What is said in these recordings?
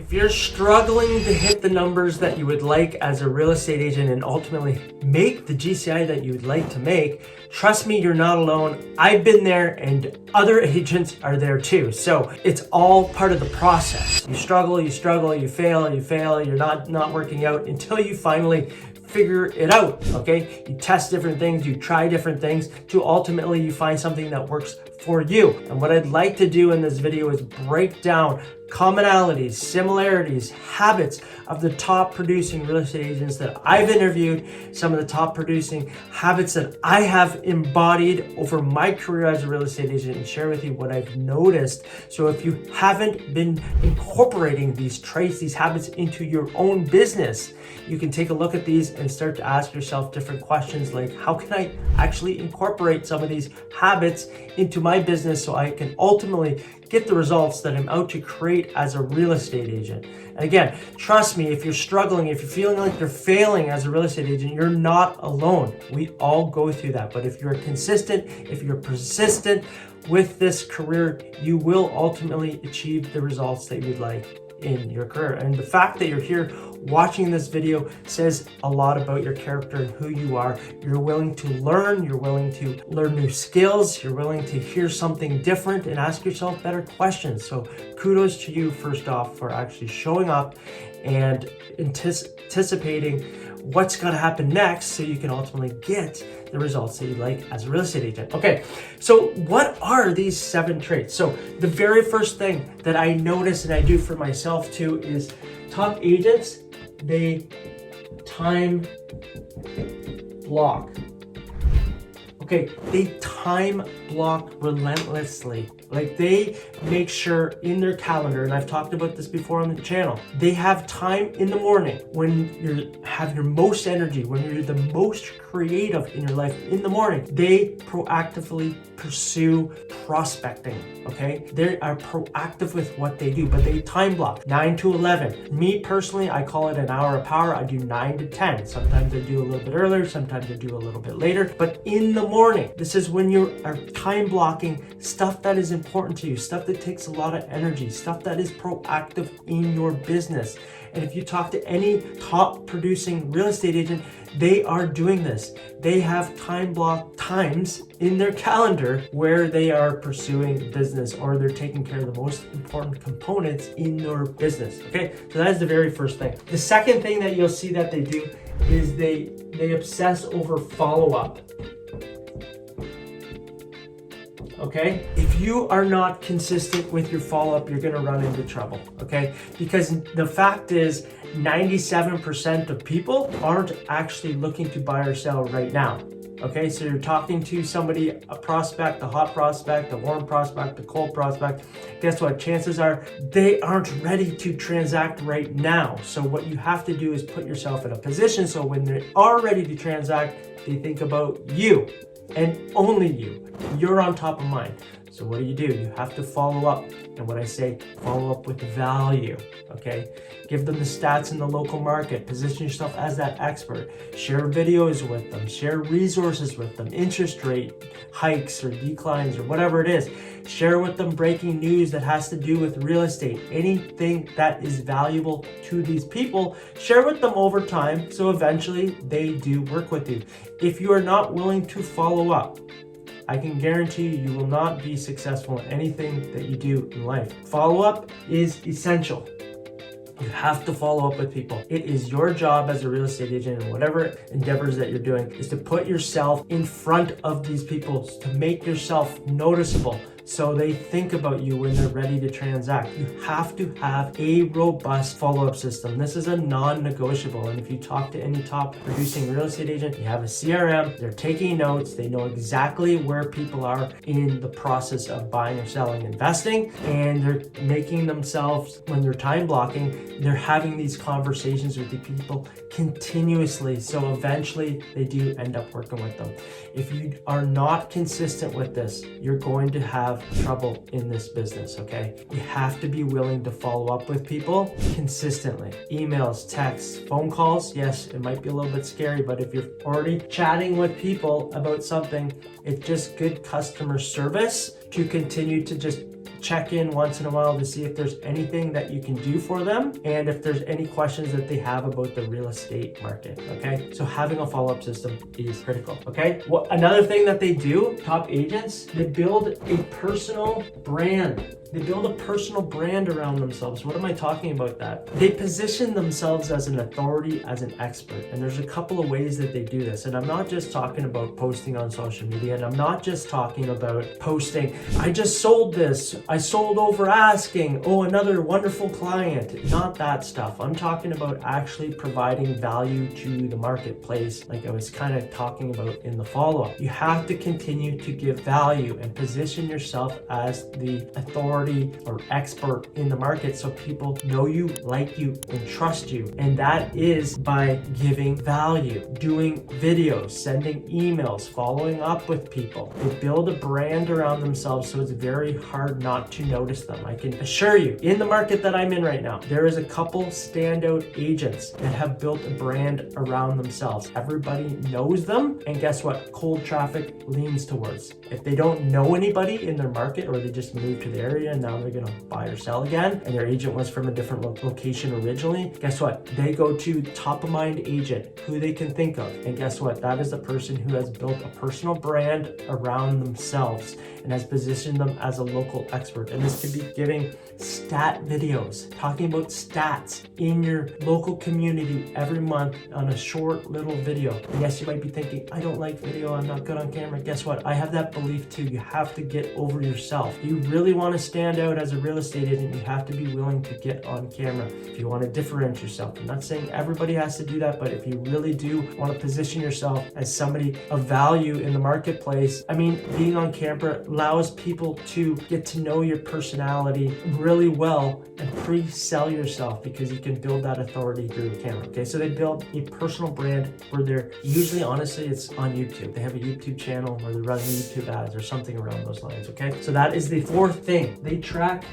If you're struggling to hit the numbers that you would like as a real estate agent and ultimately make the GCI that you would like to make, trust me, you're not alone. I've been there and other agents are there too. So it's all part of the process. You struggle, you fail, you're not working out until you finally figure it out, okay? You test different things, you try different things to ultimately you find something that works for you. And what I'd like to do in this video is break down commonalities, similarities, habits of the top producing real estate agents that I've interviewed, some of the top producing habits that I have embodied over my career as a real estate agent, and share with you what I've noticed. So if you haven't been incorporating these traits, these habits into your own business, you can take a look at these and start to ask yourself different questions like, how can I actually incorporate some of these habits into my business so I can ultimately get the results that I'm out to create as a real estate agent? And again, trust me, if you're struggling, if you're feeling like you're failing as a real estate agent, you're not alone. We all go through that. But if you're consistent, if you're persistent with this career, you will ultimately achieve the results that you'd like in your career. And the fact that you're here watching this video says a lot about your character and who you are. You're willing to learn, you're willing to learn new skills, you're willing to hear something different and ask yourself better questions. So kudos to you first off for actually showing up and anticipating what's going to happen next so you can ultimately get the results that you like as a real estate agent. Okay, so what are these 7 traits? So the very first thing that I notice and I do for myself too is top agents, they time block. Okay, they time block relentlessly. Like they make sure in their calendar, and I've talked about this before on the channel, they have time in the morning when you have your most energy, when you're the most creative in your life in the morning. They proactively pursue prospecting, okay? They are proactive with what they do, but they time block 9 to 11. Me personally, I call it an hour of power. I do 9 to 10. Sometimes I do a little bit earlier, sometimes I do a little bit later, but in the morning, this is when you are time blocking stuff that is important to you, stuff that takes a lot of energy, stuff that is proactive in your business. And if you talk to any top producing real estate agent, they are doing this. They have time block times in their calendar where they are pursuing business or they're taking care of the most important components in your business. Okay, so that is the very first thing. The second thing that you'll see that they do is they obsess over follow-up. Okay, if you are not consistent with your follow-up, you're going to run into trouble. Okay, because the fact is 97% of people aren't actually looking to buy or sell right now. Okay, so you're talking to somebody, a prospect, a hot prospect, a warm prospect, a cold prospect. Guess what? Chances are they aren't ready to transact right now. So what you have to do is put yourself in a position so when they are ready to transact, they think about you and only you. You're on top of mind. So what do? You have to follow up. And what I say, follow up with value, okay? Give them the stats in the local market. Position yourself as that expert. Share videos with them. Share resources with them. Interest rate hikes or declines or whatever it is. Share with them breaking news that has to do with real estate. Anything that is valuable to these people, share with them over time so eventually they do work with you. If you are not willing to follow up, I can guarantee you will not be successful in anything that you do in life. Follow-up is essential. You have to follow up with people. It is your job as a real estate agent and whatever endeavors that you're doing is to put yourself in front of these people, to make yourself noticeable so they think about you when they're ready to transact. You have to have a robust follow-up system. This is a non-negotiable. And if you talk to any top producing real estate agent, you have a CRM, they're taking notes, they know exactly where people are in the process of buying or selling, investing, and they're making themselves, when they're time blocking, they're having these conversations with the people continuously. So eventually they do end up working with them. If you are not consistent with this, you're going to have trouble in this business, okay? You have to be willing to follow up with people consistently. Emails, texts, phone calls, yes, it might be a little bit scary, but if you're already chatting with people about something, it's just good customer service to continue to just check in once in a while to see if there's anything that you can do for them and if there's any questions that they have about the real estate market, okay? So having a follow-up system is critical, okay? Well, another thing that they do, top agents, they build a personal brand. They build a personal brand around themselves. What am I talking about that? They position themselves as an authority, as an expert. And there's a couple of ways that they do this. And I'm not just talking about posting on social media. And I'm not just talking about posting, I just sold this. I sold over asking. Oh, another wonderful client. Not that stuff. I'm talking about actually providing value to the marketplace, like I was kind of talking about in the follow-up. You have to continue to give value and position yourself as the authority or expert in the market so people know you, like you, and trust you. And that is by giving value, doing videos, sending emails, following up with people. They build a brand around themselves so it's very hard not to notice them. I can assure you, in the market that I'm in right now, there is a couple standout agents that have built a brand around themselves. Everybody knows them, and guess what? Cold traffic leans towards. If they don't know anybody in their market or they just moved to the area and now they're going to buy or sell again and their agent was from a different location originally, guess what? They go to top of mind agent who they can think of, and guess what? That is the person who has built a personal brand around themselves and has positioned them as a local expert. And this could be giving stat videos, talking about stats in your local community every month on a short little video. And yes, you might be thinking, I don't like video, I'm not good on camera. Guess what? I have that belief too. You have to get over yourself. You really want to stand out as a real estate agent, you have to be willing to get on camera. If you want to differentiate yourself, I'm not saying everybody has to do that, but if you really do want to position yourself as somebody of value in the marketplace, I mean, being on camera allows people to get to know your personality really well and pre-sell yourself because you can build that authority through the camera. Okay, so they build a personal brand where they're usually, honestly, it's on YouTube. They have a YouTube channel where they're running YouTube ads or something around those lines. Okay, so that is the fourth thing. They track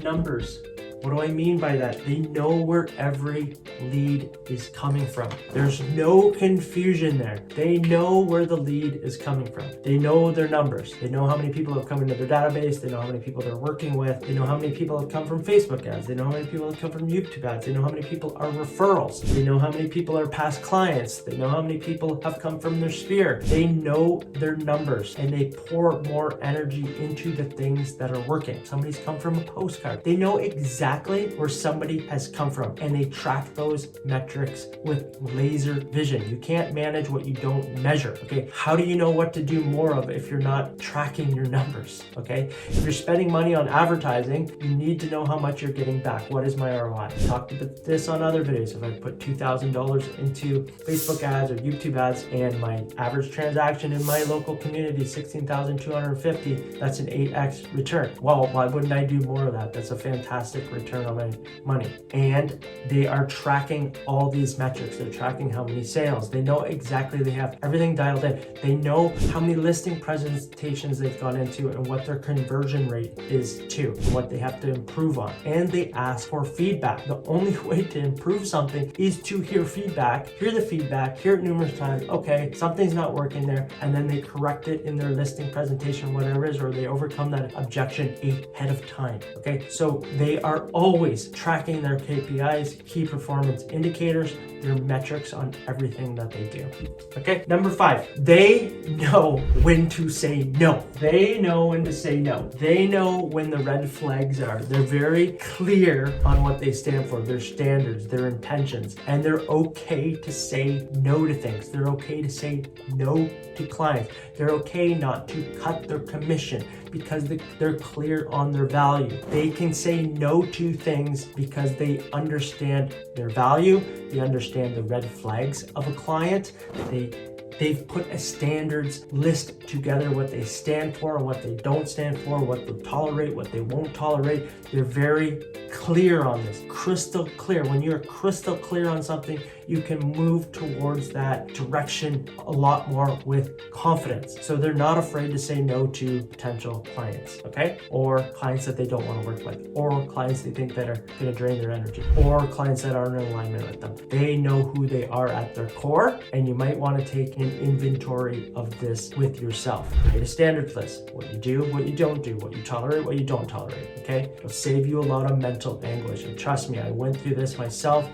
numbers. What do I mean by that? They know where every lead is coming from. There's no confusion there. They know where the lead is coming from. They know their numbers. They know how many people have come into their database. They know how many people they're working with. They know how many people have come from Facebook ads. They know how many people have come from YouTube ads. They know how many people are referrals. They know how many people are past clients. They know how many people have come from their sphere. They know their numbers and they pour more energy into the things that are working. Somebody's come from a postcard. They know exactly where somebody has come from and they track those metrics with laser vision. You can't manage what you don't measure. Okay, how do you know what to do more of if you're not tracking your numbers? Okay, if you're spending money on advertising, you need to know how much you're getting back. What is my ROI? I talked about this on other videos. If I put $2,000 into Facebook ads or YouTube ads and my average transaction in my local community is $16,250, that's an 8x return. Well, why wouldn't I do more of that? That's a fantastic return on my money. And they are tracking all these metrics. They're tracking how many sales. They know exactly, they have everything dialed in. They know how many listing presentations they've gone into and what their conversion rate is too, and what they have to improve on. And they ask for feedback. The only way to improve something is to hear feedback, hear the feedback, hear it numerous times. Okay, something's not working there. And then they correct it in their listing presentation, whatever it is, or they overcome that objection ahead of time. Okay, so they are always tracking their KPIs, key performance indicators, their metrics on everything that they do. Okay, number 5, they know when to say no. They know when to say no. They know when the red flags are. They're very clear on what they stand for, their standards, their intentions, and they're okay to say no to things. They're okay to say no to clients. They're okay not to cut their commission because they're clear on their value. They can say no to things because they understand their value. They understand the red flags of a client. They've put a standards list together, what they stand for and what they don't stand for, what they'll tolerate, what they won't tolerate. They're very clear on this, crystal clear. When you're crystal clear on something, you can move towards that direction a lot more with confidence. So they're not afraid to say no to potential clients, okay? Or clients that they don't want to work with, or clients they think that are going to drain their energy, or clients that aren't in alignment with them. They know who they are at their core, and you might want to take in taking inventory of this with yourself. Create a standards list. What you do, what you don't do, what you tolerate, what you don't tolerate, okay? It'll save you a lot of mental anguish. And trust me, I went through this myself.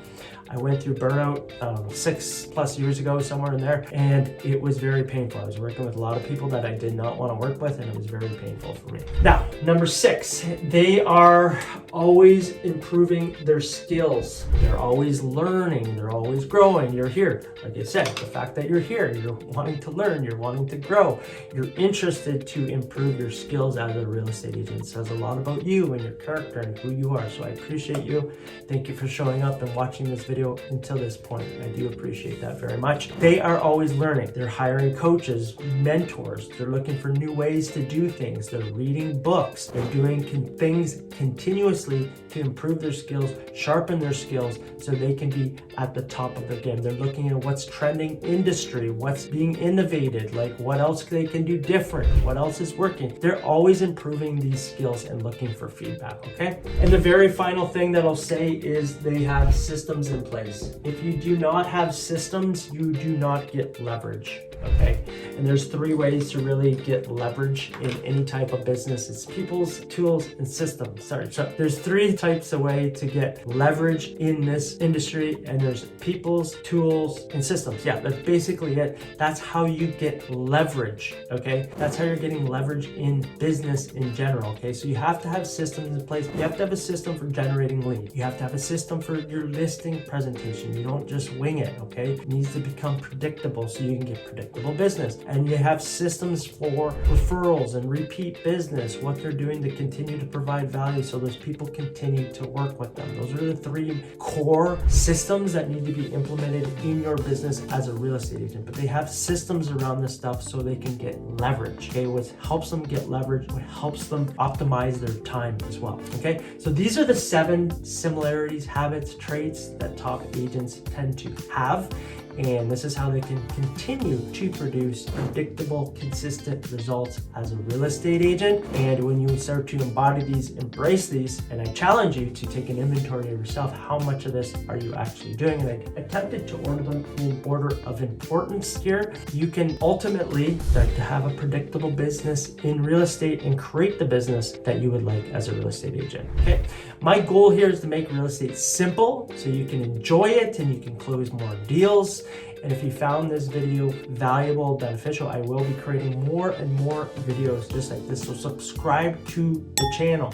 I went through burnout 6+ years ago, somewhere in there, and it was very painful. I was working with a lot of people that I did not want to work with, and it was very painful for me. Now, number 6, they are always improving their skills. They're always learning, they're always growing. You're here. Like I said, the fact that you're here, you're wanting to learn, you're wanting to grow, you're interested to improve your skills as a real estate agent. It says a lot about you and your character and who you are. So I appreciate you. Thank you for showing up and watching this video until this point. I do appreciate that very much. They are always learning. They're hiring coaches, mentors. They're looking for new ways to do things. They're reading books. They're doing things continuously to improve their skills, sharpen their skills so they can be at the top of their game. They're looking at what's trending industry, what's being innovated, like what else they can do different, what else is working. They're always improving these skills and looking for feedback, okay? And the very final thing that I'll say is they have systems in place. If you do not have systems, you do not get leverage, okay? And there's 3 ways to really get leverage in any type of business. It's people's, tools, and systems. So there's 3 types of way to get leverage in this industry, and there's people's, tools, and systems. Yeah, that's basically it. That's how you get leverage, okay? That's how you're getting leverage in business in general, okay? So you have to have systems in place. You have to have a system for generating leads. You have to have a system for your listing presentation. You don't just wing it, okay? It needs to become predictable so you can get predictable business. And you have systems for referrals and repeat business, what they're doing to continue to provide value so those people continue to work with them. Those are the 3 core systems that need to be implemented in your business as a real estate agent. But they have systems around this stuff so they can get leverage, okay? What helps them get leverage, what helps them optimize their time as well, okay? So these are the 7 similarities, habits, traits that top agents tend to have. And this is how they can continue to produce predictable, consistent results as a real estate agent. And when you start to embody these, embrace these, and I challenge you to take an inventory of yourself, how much of this are you actually doing? And I attempted to order them in order of importance here. You can ultimately start to have a predictable business in real estate and create the business that you would like as a real estate agent, okay? My goal here is to make real estate simple so you can enjoy it and you can close more deals. And if you found this video valuable, beneficial, I will be creating more and more videos just like this. So subscribe to the channel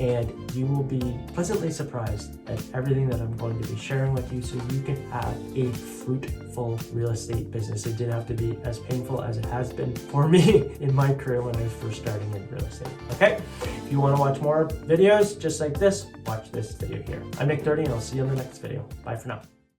and you will be pleasantly surprised at everything that I'm going to be sharing with you so you can have a fruitful real estate business. It didn't have to be as painful as it has been for me in my career when I was first starting in real estate, okay? If you want to watch more videos just like this, watch this video here. I'm Nick 30 and I'll see you in the next video. Bye for now.